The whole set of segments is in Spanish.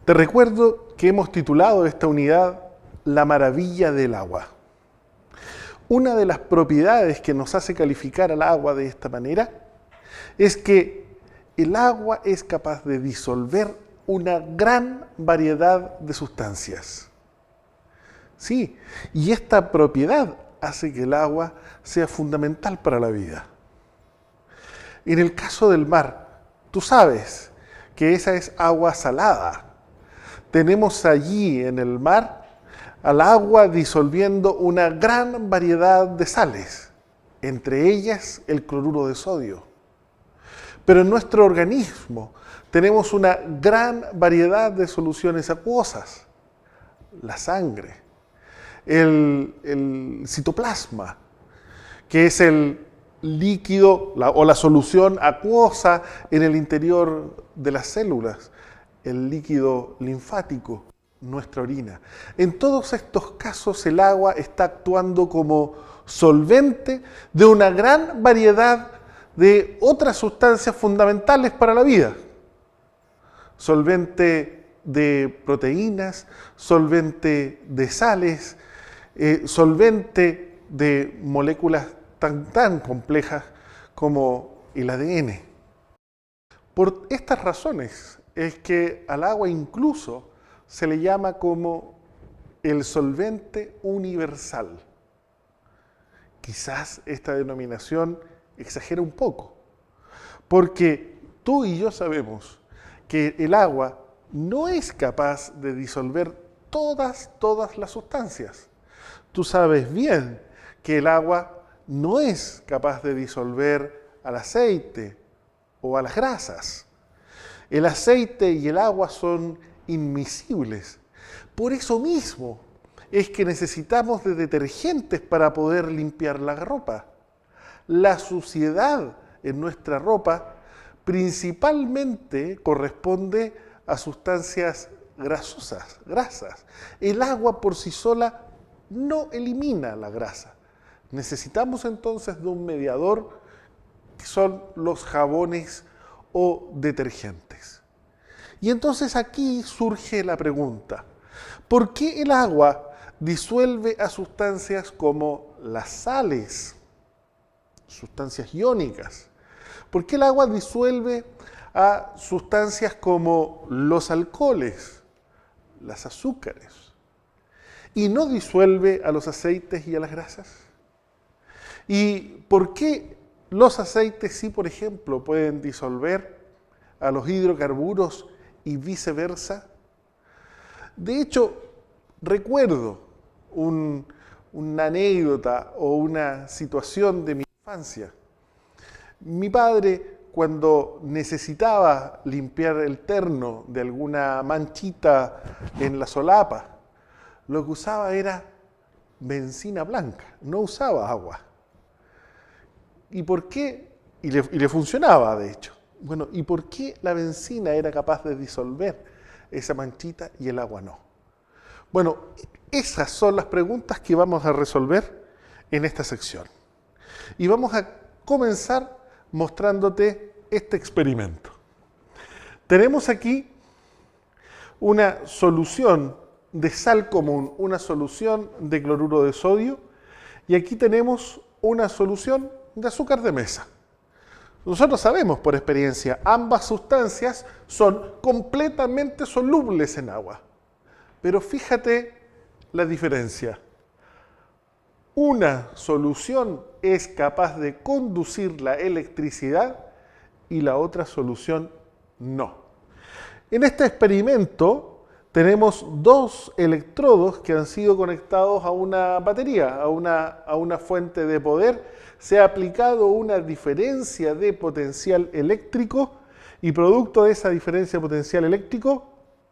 Te recuerdo que hemos titulado esta unidad La maravilla del agua. Una de las propiedades que nos hace calificar al agua de esta manera es que el agua es capaz de disolver una gran variedad de sustancias. Sí, y esta propiedad hace que el agua sea fundamental para la vida. En el caso del mar, tú sabes que esa es agua salada. Tenemos allí en el mar al agua disolviendo una gran variedad de sales, entre ellas el cloruro de sodio. Pero en nuestro organismo tenemos una gran variedad de soluciones acuosas, la sangre, el citoplasma, que es el líquido o la solución acuosa en el interior de las células, el líquido linfático, nuestra orina. En todos estos casos el agua está actuando como solvente de una gran variedad de otras sustancias fundamentales para la vida. Solvente de proteínas, solvente de sales, solvente de moléculas tan complejas como el ADN. Por estas razones es que al agua incluso se le llama como el solvente universal. Quizás esta denominación exagera un poco, porque tú y yo sabemos que el agua no es capaz de disolver todas las sustancias. Tú sabes bien que el agua no es capaz de disolver al aceite o a las grasas. El aceite y el agua son inmiscibles. Por eso mismo es que necesitamos de detergentes para poder limpiar la ropa. La suciedad en nuestra ropa principalmente corresponde a sustancias grasosas, grasas. El agua por sí sola no elimina la grasa. Necesitamos entonces de un mediador que son los jabones o detergentes. Y entonces aquí surge la pregunta, ¿por qué el agua disuelve a sustancias como las sales, sustancias iónicas? ¿Por qué el agua disuelve a sustancias como los alcoholes, las azúcares, y no disuelve a los aceites y a las grasas? ¿Y por qué los aceites sí, por ejemplo, pueden disolver a los hidrocarburos y viceversa? De hecho, recuerdo una anécdota o una situación de mi infancia. Mi padre, cuando necesitaba limpiar el terno de alguna manchita en la solapa, lo que usaba era benzina blanca, no usaba agua. ¿Y por qué? Y le funcionaba, de hecho. Bueno, ¿y por qué la benzina era capaz de disolver esa manchita y el agua no? Bueno, esas son las preguntas que vamos a resolver en esta sección. Y vamos a comenzar mostrándote este experimento. Tenemos aquí una solución de sal común, una solución de cloruro de sodio, y aquí tenemos una solución de azúcar de mesa. Nosotros sabemos por experiencia, ambas sustancias son completamente solubles en agua. Pero fíjate la diferencia. Una solución es capaz de conducir la electricidad y la otra solución no. En este experimento tenemos dos electrodos que han sido conectados a una batería, a una fuente de poder. Se ha aplicado una diferencia de potencial eléctrico y producto de esa diferencia de potencial eléctrico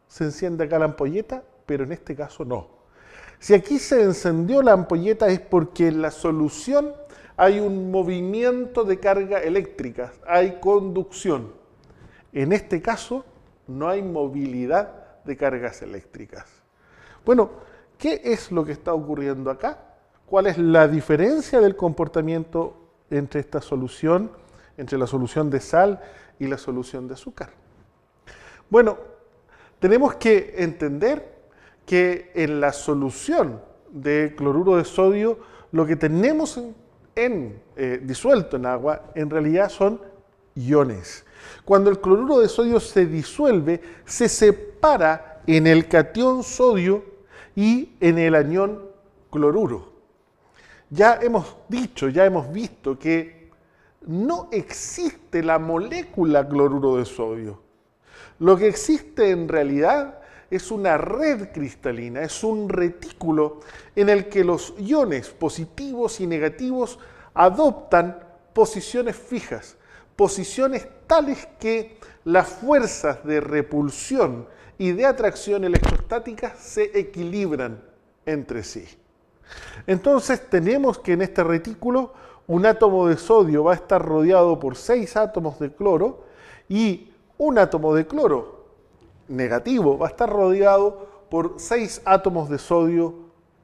se enciende acá la ampolleta, pero en este caso no. Si aquí se encendió la ampolleta es porque en la solución hay un movimiento de carga eléctrica, hay conducción. En este caso no hay movilidad de cargas eléctricas. Bueno, ¿qué es lo que está ocurriendo acá? ¿Cuál es la diferencia del comportamiento entre esta solución, entre la solución de sal y la solución de azúcar? Bueno, tenemos que entender que en la solución de cloruro de sodio, lo que tenemos disuelto en agua, en realidad son iones. Cuando el cloruro de sodio se disuelve, se separa en el catión sodio y en el anión cloruro. Ya hemos visto que no existe la molécula cloruro de sodio. Lo que existe en realidad es una red cristalina, es un retículo en el que los iones positivos y negativos adoptan posiciones fijas, posiciones tales que las fuerzas de repulsión y de atracción electrostática se equilibran entre sí. Entonces tenemos que en este retículo un átomo de sodio va a estar rodeado por 6 átomos de cloro y un átomo de cloro negativo va a estar rodeado por 6 átomos de sodio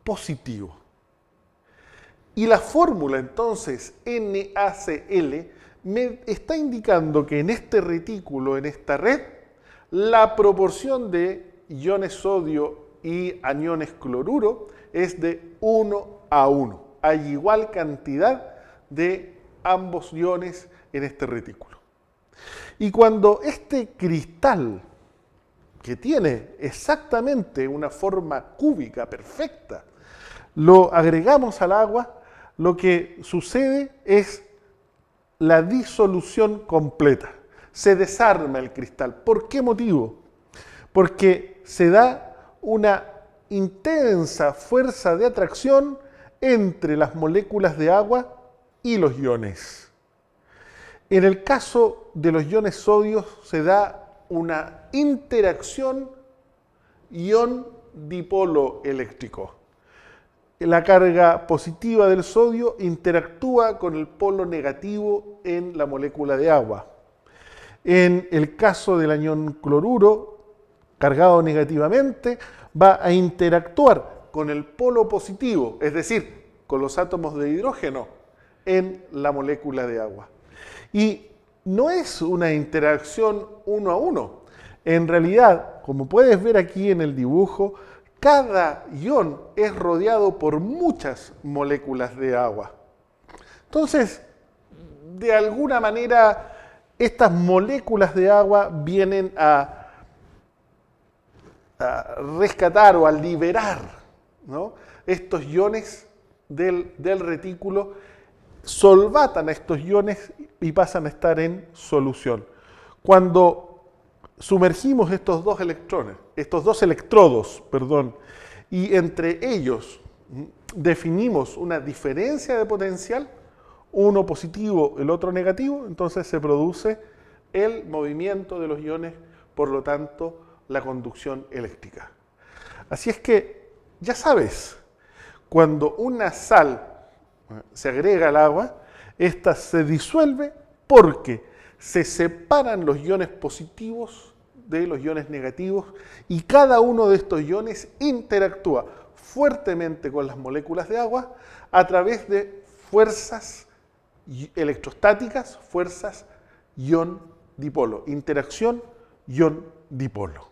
positivo. Y la fórmula entonces NaCl me está indicando que en este retículo, en esta red, la proporción de iones sodio y aniones cloruro es de 1:1. Hay igual cantidad de ambos iones en este retículo. Y cuando este cristal, que tiene exactamente una forma cúbica perfecta, lo agregamos al agua, lo que sucede es la disolución completa. Se desarma el cristal. ¿Por qué motivo? Porque se da una intensa fuerza de atracción entre las moléculas de agua y los iones. En el caso de los iones sodio se da una interacción ion-dipolo eléctrico. La carga positiva del sodio interactúa con el polo negativo en la molécula de agua. En el caso del anión cloruro, cargado negativamente, va a interactuar con el polo positivo, es decir, con los átomos de hidrógeno en la molécula de agua. Y no es una interacción 1:1. En realidad, como puedes ver aquí en el dibujo, cada ion es rodeado por muchas moléculas de agua. Entonces, de alguna manera, estas moléculas de agua vienen a rescatar o a liberar, ¿no?, estos iones del retículo, solvatan a estos iones y pasan a estar en solución. Cuando sumergimos estos dos electrodos, y entre ellos definimos una diferencia de potencial, uno positivo, el otro negativo, entonces se produce el movimiento de los iones, por lo tanto, la conducción eléctrica. Así es que, ya sabes, cuando una sal se agrega al agua, esta se disuelve porque se separan los iones positivos de los iones negativos y cada uno de estos iones interactúa fuertemente con las moléculas de agua a través de electrostáticas, fuerzas ion-dipolo, interacción ion-dipolo.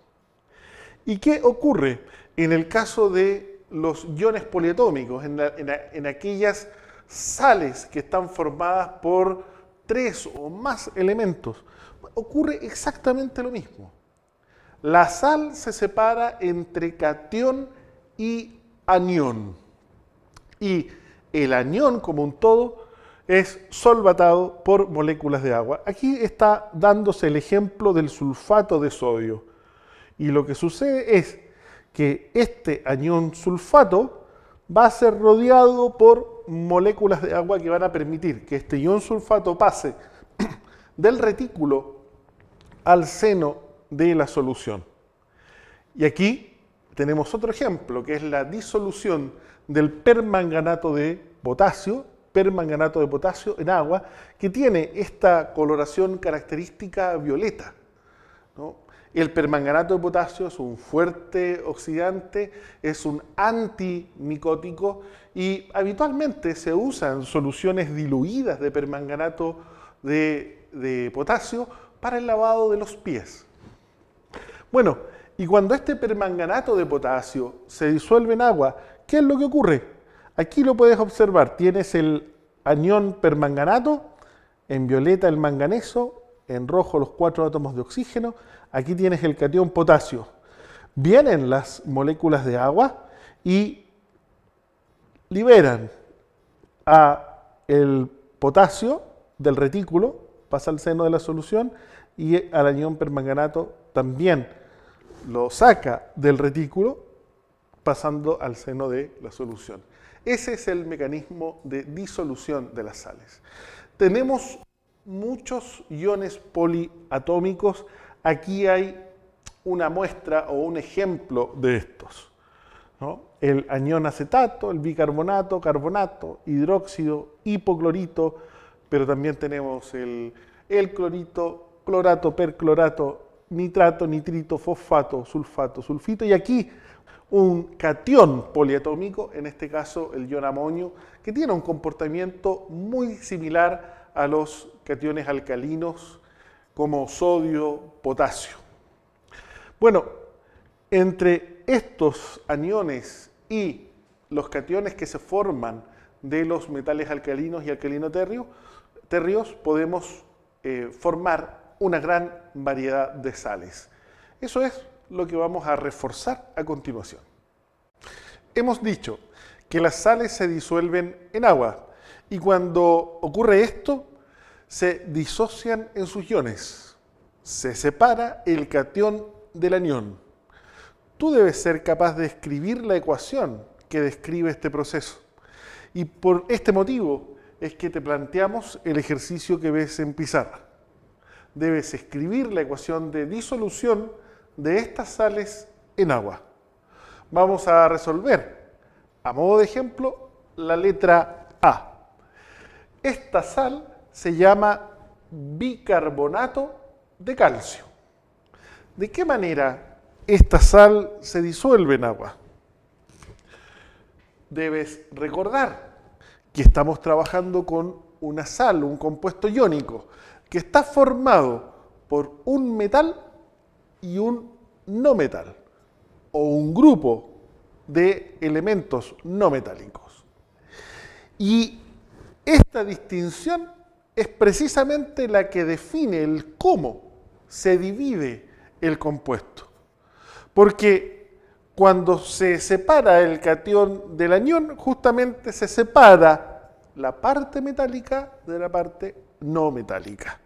¿Y qué ocurre en el caso de los iones poliatómicos, en aquellas sales que están formadas por 3 o más elementos? Ocurre exactamente lo mismo. La sal se separa entre catión y anión. Y el anión, como un todo, es solvatado por moléculas de agua. Aquí está dándose el ejemplo del sulfato de sodio. Y lo que sucede es que este anión sulfato va a ser rodeado por moléculas de agua que van a permitir que este ion sulfato pase del retículo al seno de la solución. Y aquí tenemos otro ejemplo, que es la disolución del permanganato de potasio en agua, que tiene esta coloración característica violeta, ¿no? El permanganato de potasio es un fuerte oxidante, es un antimicótico y habitualmente se usa en soluciones diluidas de permanganato de potasio para el lavado de los pies. Bueno, Y cuando este permanganato de potasio se disuelve en agua, ¿qué es lo que ocurre? Aquí lo puedes observar, tienes el anión permanganato, en violeta el manganeso, en rojo los 4 átomos de oxígeno, aquí tienes el catión potasio. Vienen las moléculas de agua y liberan a el potasio del retículo, pasa al seno de la solución, y al anión permanganato también lo saca del retículo, pasando al seno de la solución. Ese es el mecanismo de disolución de las sales. Tenemos muchos iones poliatómicos. Aquí hay una muestra o un ejemplo de estos, ¿no? El anión acetato, el bicarbonato, carbonato, hidróxido, hipoclorito, pero también tenemos el clorito, clorato, perclorato, nitrato, nitrito, fosfato, sulfato, sulfito, y aquí un catión poliatómico, en este caso el ion amonio, que tiene un comportamiento muy similar a los cationes alcalinos como sodio, potasio. Bueno, entre estos aniones y los cationes que se forman de los metales alcalinos y alcalino-térreos podemos formar una gran variedad de sales. Eso es lo que vamos a reforzar a continuación. Hemos dicho que las sales se disuelven en agua y cuando ocurre esto se disocian en sus iones. Se separa el catión del anión. Tú debes ser capaz de escribir la ecuación que describe este proceso. Y por este motivo es que te planteamos el ejercicio que ves en pizarra. Debes escribir la ecuación de disolución de estas sales en agua. Vamos a resolver, a modo de ejemplo, la letra A. Esta sal se llama bicarbonato de calcio. ¿De qué manera esta sal se disuelve en agua? Debes recordar que estamos trabajando con una sal, un compuesto iónico, que está formado por un metal y un no metal, o un grupo de elementos no metálicos. Y esta distinción es precisamente la que define el cómo se divide el compuesto. Porque cuando se separa el catión del anión, justamente se separa la parte metálica de la parte no metálica.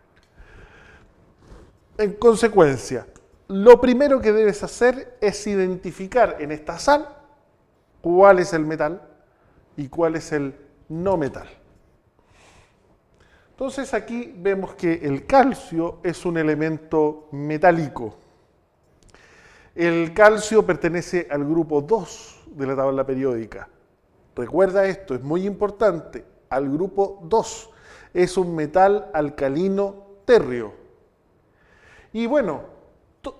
En consecuencia, lo primero que debes hacer es identificar en esta sal cuál es el metal y cuál es el no metal. Entonces aquí vemos que el calcio es un elemento metálico. El calcio pertenece al grupo 2 de la tabla periódica. Recuerda esto, es muy importante. Al grupo 2 es un metal alcalino térreo. Y bueno,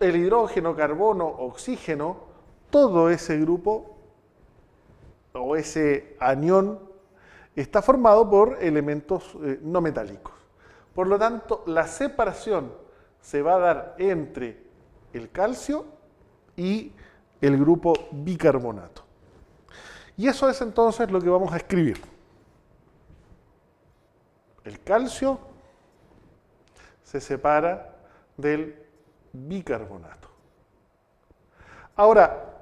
el hidrógeno, carbono, oxígeno, todo ese grupo o ese anión está formado por elementos no metálicos. Por lo tanto, la separación se va a dar entre el calcio y el grupo bicarbonato. Y eso es entonces lo que vamos a escribir. El calcio se separa del bicarbonato. Ahora,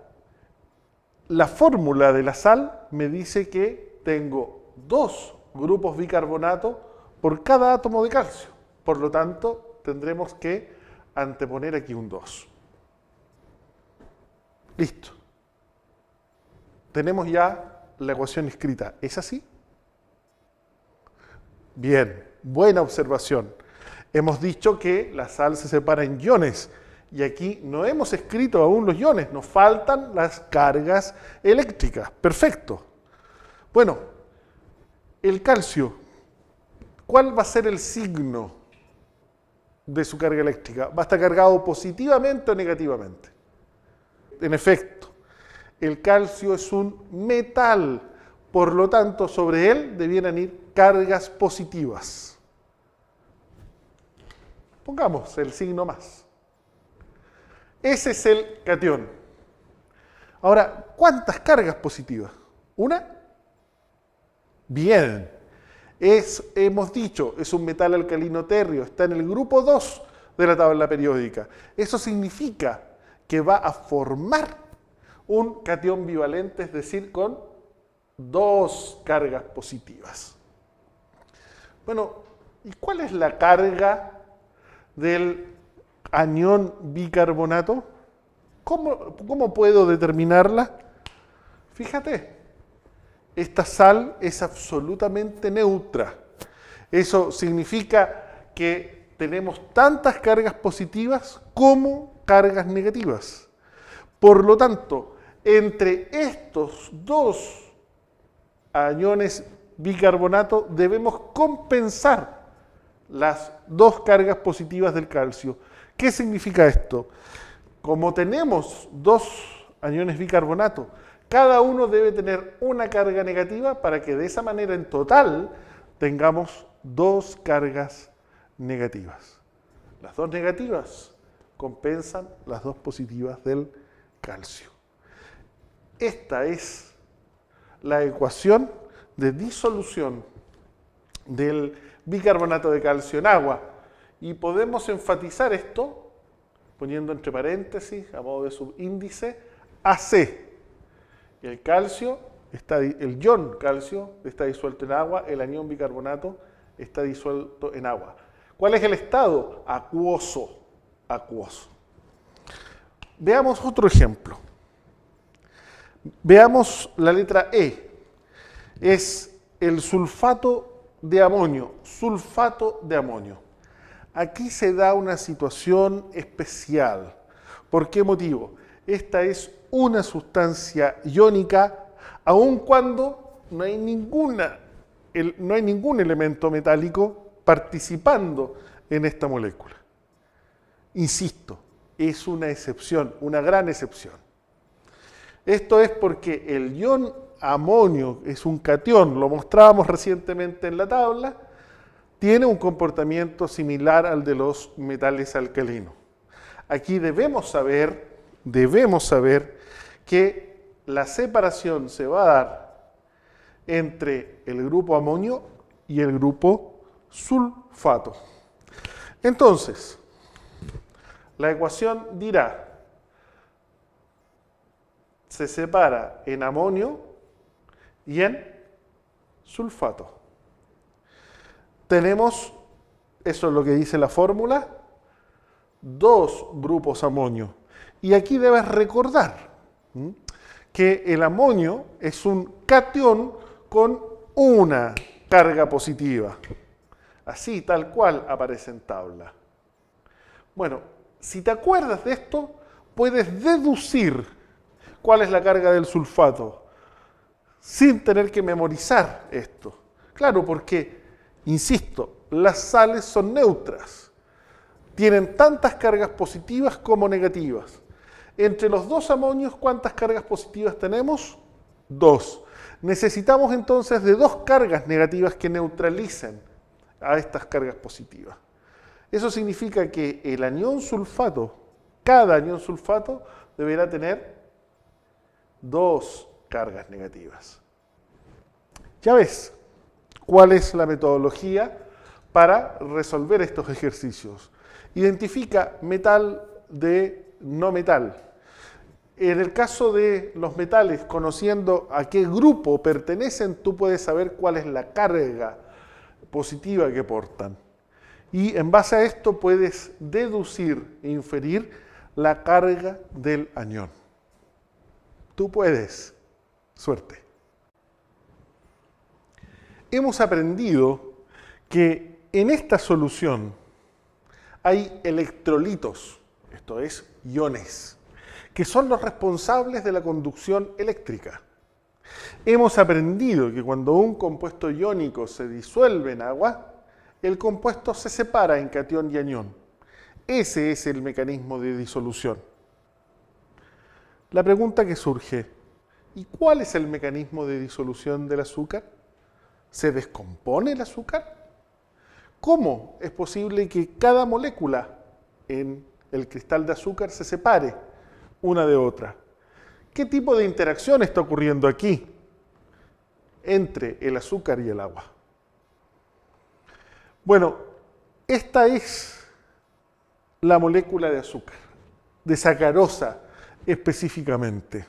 la fórmula de la sal me dice que tengo 2 grupos bicarbonato por cada átomo de calcio. Por lo tanto, tendremos que anteponer aquí un 2. Listo. Tenemos ya la ecuación escrita. ¿Es así? Bien, buena observación. Hemos dicho que la sal se separa en iones y aquí no hemos escrito aún los iones, nos faltan las cargas eléctricas. Perfecto. Bueno, el calcio, ¿cuál va a ser el signo de su carga eléctrica? ¿Va a estar cargado positivamente o negativamente? En efecto, el calcio es un metal, por lo tanto, sobre él debieran ir cargas positivas. Pongamos el signo más. Ese es el catión. Ahora, ¿cuántas cargas positivas? ¿Una? Bien. Hemos dicho, es un metal alcalino térreo, está en el grupo 2 de la tabla periódica. Eso significa que va a formar un catión bivalente, es decir, con 2 cargas positivas. Bueno, ¿y cuál es la carga del anión bicarbonato? ¿Cómo puedo determinarla? Fíjate, esta sal es absolutamente neutra. Eso significa que tenemos tantas cargas positivas como cargas negativas. Por lo tanto, entre estos 2 aniones bicarbonato debemos compensar las 2 cargas positivas del calcio. ¿Qué significa esto? Como tenemos 2 aniones bicarbonato, cada uno debe tener una carga negativa para que de esa manera en total tengamos 2 cargas negativas. Las 2 negativas compensan las 2 positivas del calcio. Esta es la ecuación de disolución del bicarbonato de calcio en agua. Y podemos enfatizar esto poniendo entre paréntesis, a modo de subíndice, AC. El calcio, el ion calcio está disuelto en agua, el anión bicarbonato está disuelto en agua. ¿Cuál es el estado? Acuoso. Acuoso. Veamos otro ejemplo. Veamos la letra E. Es el sulfato de amonio. Sulfato de amonio. Aquí se da una situación especial. ¿Por qué motivo? Esta es una sustancia iónica, aun cuando no hay ningún elemento metálico participando en esta molécula. Insisto, es una excepción, una gran excepción. Esto es porque el ion amonio es un catión, lo mostrábamos recientemente en la tabla, tiene un comportamiento similar al de los metales alcalinos. Aquí debemos saber que la separación se va a dar entre el grupo amonio y el grupo sulfato. Entonces, la ecuación dirá, se separa en amonio y en sulfato. Tenemos, eso es lo que dice la fórmula, 2 grupos amonio. Y aquí debes recordar que el amonio es un catión con una carga positiva. Así, tal cual aparece en tabla. Bueno, si te acuerdas de esto, puedes deducir cuál es la carga del sulfato sin tener que memorizar esto. Claro, porque insisto, las sales son neutras. Tienen tantas cargas positivas como negativas. Entre los 2 amonios, ¿cuántas cargas positivas tenemos? 2. Necesitamos entonces de 2 cargas negativas que neutralicen a estas cargas positivas. Eso significa que el anión sulfato, cada anión sulfato, deberá tener 2 cargas negativas. Ya ves. ¿Cuál es la metodología para resolver estos ejercicios? Identifica metal de no metal. En el caso de los metales, conociendo a qué grupo pertenecen, tú puedes saber cuál es la carga positiva que portan. Y en base a esto puedes deducir e inferir la carga del anión. Tú puedes. Suerte. Hemos aprendido que en esta solución hay electrolitos, esto es, iones, que son los responsables de la conducción eléctrica. Hemos aprendido que cuando un compuesto iónico se disuelve en agua, el compuesto se separa en catión y anión. Ese es el mecanismo de disolución. La pregunta que surge, ¿y cuál es el mecanismo de disolución del azúcar? ¿Se descompone el azúcar? ¿Cómo es posible que cada molécula en el cristal de azúcar se separe una de otra. ¿Qué tipo de interacción está ocurriendo aquí entre el azúcar y el agua? Bueno, esta es la molécula de azúcar, de sacarosa específicamente.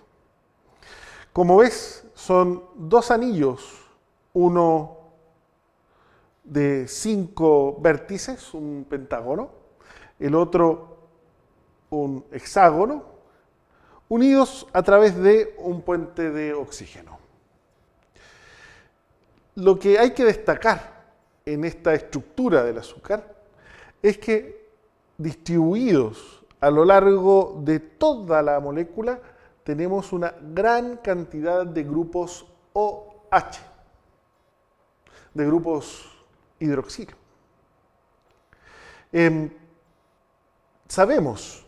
Como ves, son dos anillos, uno de 5 vértices, un pentágono, el otro un hexágono, unidos a través de un puente de oxígeno. Lo que hay que destacar en esta estructura del azúcar es que distribuidos a lo largo de toda la molécula tenemos una gran cantidad de grupos OH, de grupos hidroxilo. Sabemos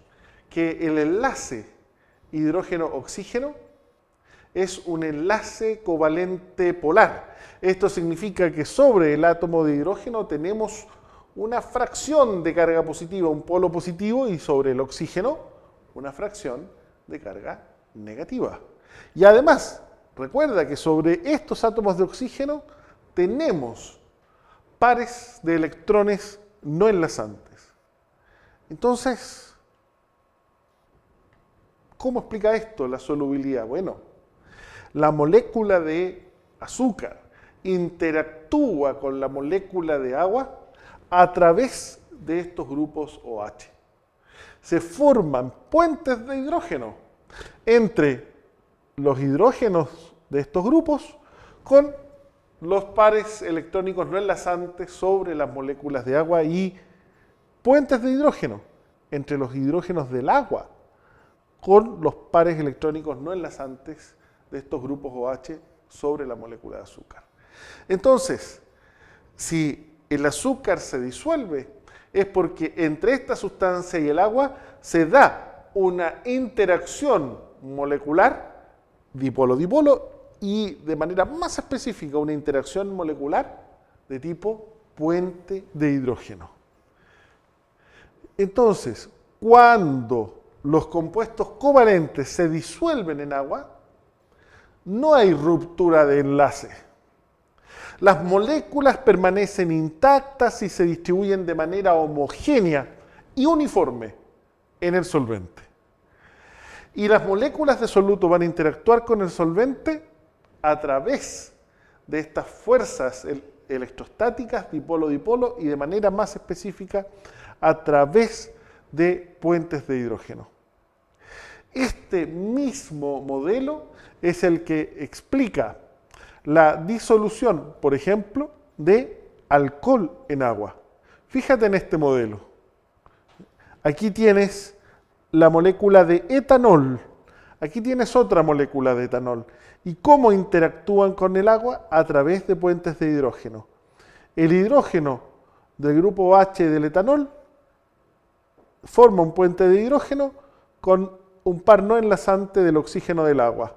que el enlace hidrógeno-oxígeno es un enlace covalente polar. Esto significa que sobre el átomo de hidrógeno tenemos una fracción de carga positiva, un polo positivo, y sobre el oxígeno una fracción de carga negativa. Y además, recuerda que sobre estos átomos de oxígeno tenemos pares de electrones no enlazantes. Entonces, ¿cómo explica esto la solubilidad? Bueno, la molécula de azúcar interactúa con la molécula de agua a través de estos grupos OH. Se forman puentes de hidrógeno entre los hidrógenos de estos grupos con los pares electrónicos no enlazantes sobre las moléculas de agua y puentes de hidrógeno entre los hidrógenos del agua con los pares electrónicos no enlazantes de estos grupos OH sobre la molécula de azúcar. Entonces, si el azúcar se disuelve, es porque entre esta sustancia y el agua se da una interacción molecular, dipolo-dipolo, y de manera más específica una interacción molecular de tipo puente de hidrógeno. Entonces, cuando los compuestos covalentes se disuelven en agua, no hay ruptura de enlace. Las moléculas permanecen intactas y se distribuyen de manera homogénea y uniforme en el solvente. Y las moléculas de soluto van a interactuar con el solvente a través de estas fuerzas electrostáticas, dipolo-dipolo, y de manera más específica a través de puentes de hidrógeno. Este mismo modelo es el que explica la disolución, por ejemplo, de alcohol en agua. Fíjate en este modelo. Aquí tienes la molécula de etanol. Aquí tienes otra molécula de etanol. ¿Y cómo interactúan con el agua? A través de puentes de hidrógeno. El hidrógeno del grupo H del etanol forma un puente de hidrógeno con un par no enlazante del oxígeno del agua.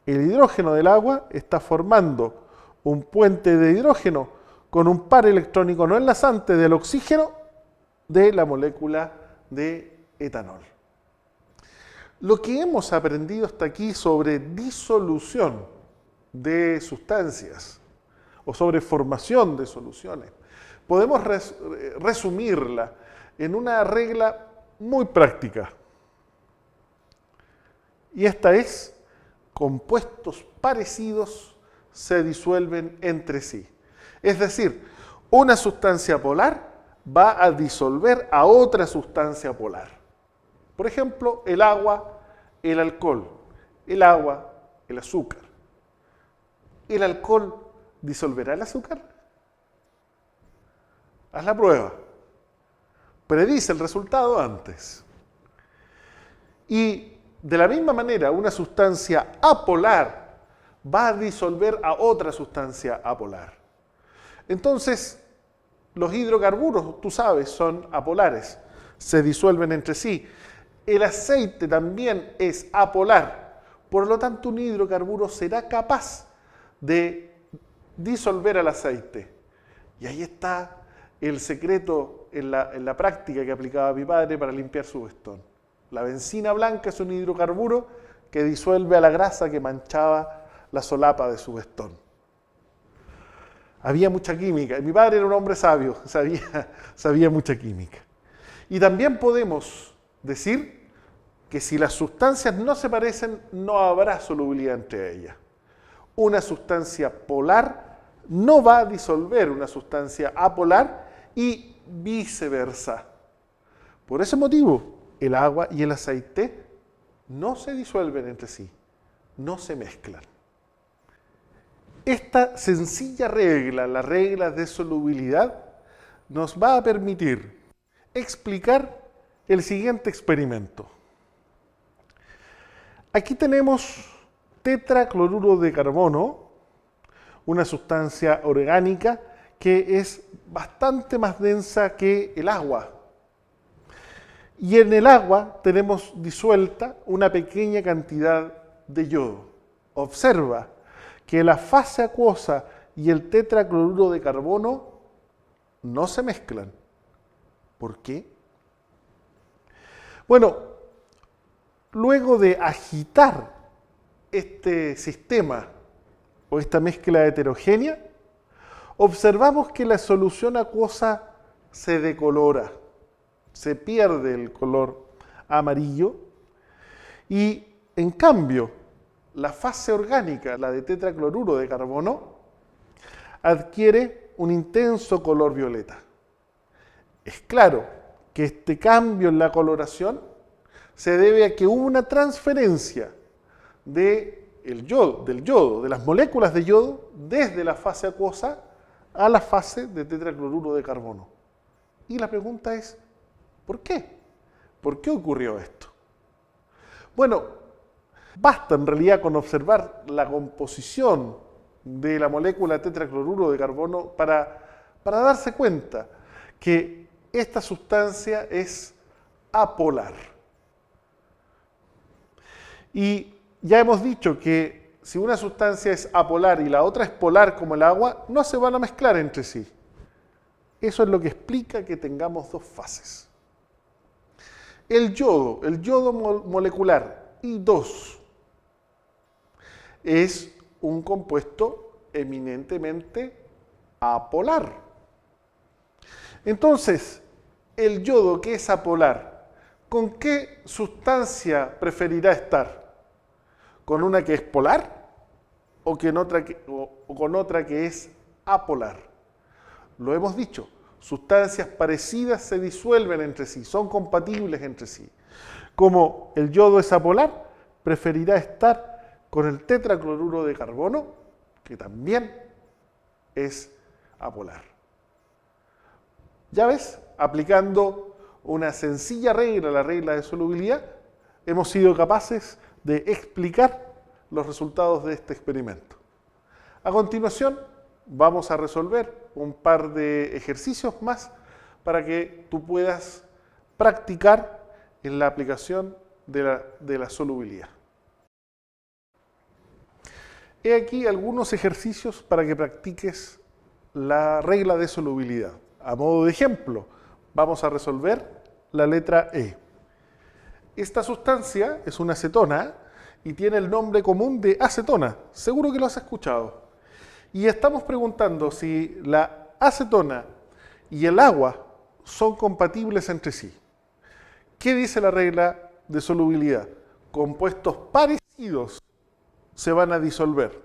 El hidrógeno del agua está formando un puente de hidrógeno con un par electrónico no enlazante del oxígeno de la molécula de etanol. Lo que hemos aprendido hasta aquí sobre disolución de sustancias o sobre formación de soluciones, podemos resumirla en una regla muy práctica. Y esta es: compuestos parecidos se disuelven entre sí. Es decir, una sustancia polar va a disolver a otra sustancia polar. Por ejemplo, el agua, el alcohol. El agua, el azúcar. ¿El alcohol disolverá el azúcar? Haz la prueba. Predice el resultado antes. Y de la misma manera, una sustancia apolar va a disolver a otra sustancia apolar. Entonces, los hidrocarburos, tú sabes, son apolares, se disuelven entre sí. El aceite también es apolar, por lo tanto un hidrocarburo será capaz de disolver al aceite. Y ahí está el secreto en la práctica que aplicaba mi padre para limpiar su vestón. La benzina blanca es un hidrocarburo que disuelve a la grasa que manchaba la solapa de su vestón. Había mucha química. Mi padre era un hombre sabio, sabía mucha química. Y también podemos decir que si las sustancias no se parecen, no habrá solubilidad entre ellas. Una sustancia polar no va a disolver una sustancia apolar y viceversa. Por ese motivo, el agua y el aceite no se disuelven entre sí, no se mezclan. Esta sencilla regla, la regla de solubilidad, nos va a permitir explicar el siguiente experimento. Aquí tenemos tetracloruro de carbono, una sustancia orgánica que es bastante más densa que el agua. Y en el agua tenemos disuelta una pequeña cantidad de yodo. Observa que la fase acuosa y el tetracloruro de carbono no se mezclan. ¿Por qué? Bueno, luego de agitar este sistema o esta mezcla heterogénea, observamos que la solución acuosa se decolora, se pierde el color amarillo y en cambio la fase orgánica, la de tetracloruro de carbono, adquiere un intenso color violeta. Es claro que este cambio en la coloración se debe a que hubo una transferencia del yodo, de las moléculas de yodo, desde la fase acuosa a la fase de tetracloruro de carbono. Y la pregunta es, ¿por qué? ¿Por qué ocurrió esto? Bueno, basta en realidad con observar la composición de la molécula tetracloruro de carbono para darse cuenta que esta sustancia es apolar. Y ya hemos dicho que si una sustancia es apolar y la otra es polar como el agua, no se van a mezclar entre sí. Eso es lo que explica que tengamos dos fases. El yodo molecular I2, es un compuesto eminentemente apolar. Entonces, el yodo que es apolar, ¿con qué sustancia preferirá estar? ¿Con una que es polar o con otra que es apolar? Lo hemos dicho, sustancias parecidas se disuelven entre sí, son compatibles entre sí. Como el yodo es apolar, preferirá estar con el tetracloruro de carbono, que también es apolar. Ya ves, aplicando una sencilla regla, la regla de solubilidad, hemos sido capaces de explicar los resultados de este experimento. A continuación, vamos a resolver un par de ejercicios más para que tú puedas practicar en la aplicación de la solubilidad. He aquí algunos ejercicios para que practiques la regla de solubilidad. A modo de ejemplo, vamos a resolver la letra E. Esta sustancia es una acetona y tiene el nombre común de acetona. Seguro que lo has escuchado. Y estamos preguntando si la acetona y el agua son compatibles entre sí. ¿Qué dice la regla de solubilidad? Compuestos parecidos se van a disolver.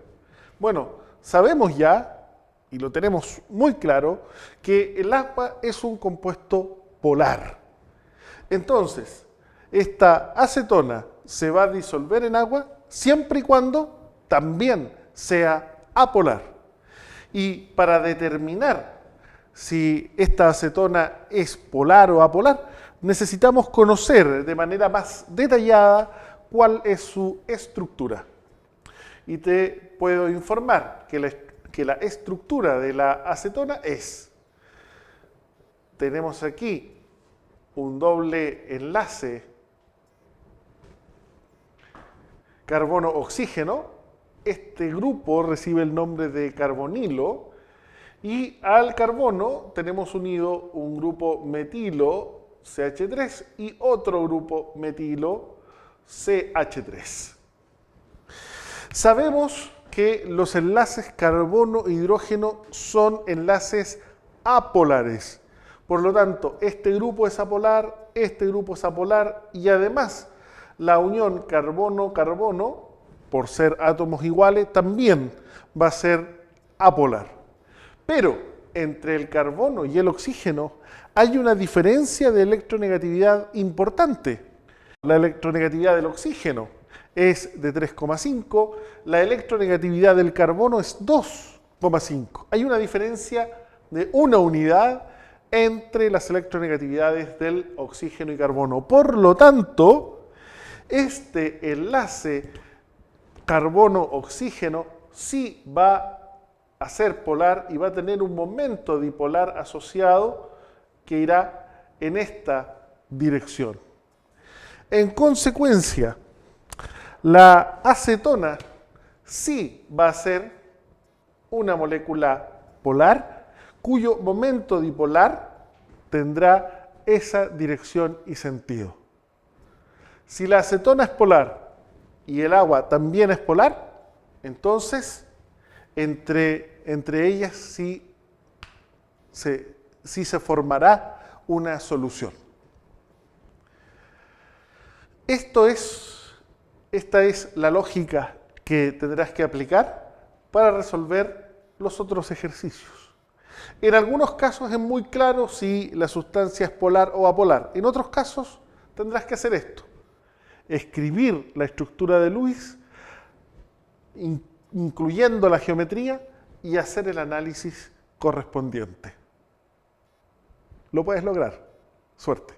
Bueno, sabemos ya, y lo tenemos muy claro, que el agua es un compuesto polar. Entonces, esta acetona se va a disolver en agua siempre y cuando también sea apolar. Y para determinar si esta acetona es polar o apolar, necesitamos conocer de manera más detallada cuál es su estructura. Y te puedo informar que la estructura de la acetona es, tenemos aquí un doble enlace carbono-oxígeno. Este grupo recibe el nombre de carbonilo Y al carbono tenemos unido un grupo metilo CH3 y otro grupo metilo CH3. Sabemos que los enlaces carbono-hidrógeno son enlaces apolares. Por lo tanto, este grupo es apolar y además la unión carbono-carbono, por ser átomos iguales, también va a ser apolar. Pero entre el carbono y el oxígeno hay una diferencia de electronegatividad importante. La electronegatividad del oxígeno es de 3,5, la electronegatividad del carbono es 2,5. Hay una diferencia de una unidad entre las electronegatividades del oxígeno y carbono. Por lo tanto, este enlace carbono-oxígeno sí va a ser polar y va a tener un momento dipolar asociado que irá en esta dirección. En consecuencia, la acetona sí va a ser una molécula polar cuyo momento dipolar tendrá esa dirección y sentido. Si la acetona es polar y el agua también es polar, entonces entre ellas sí se formará una solución. Esta es la lógica que tendrás que aplicar para resolver los otros ejercicios. En algunos casos es muy claro si la sustancia es polar o apolar. En otros casos tendrás que hacer esto: escribir la estructura de Lewis, incluyendo la geometría, y hacer el análisis correspondiente. Lo puedes lograr. Suerte.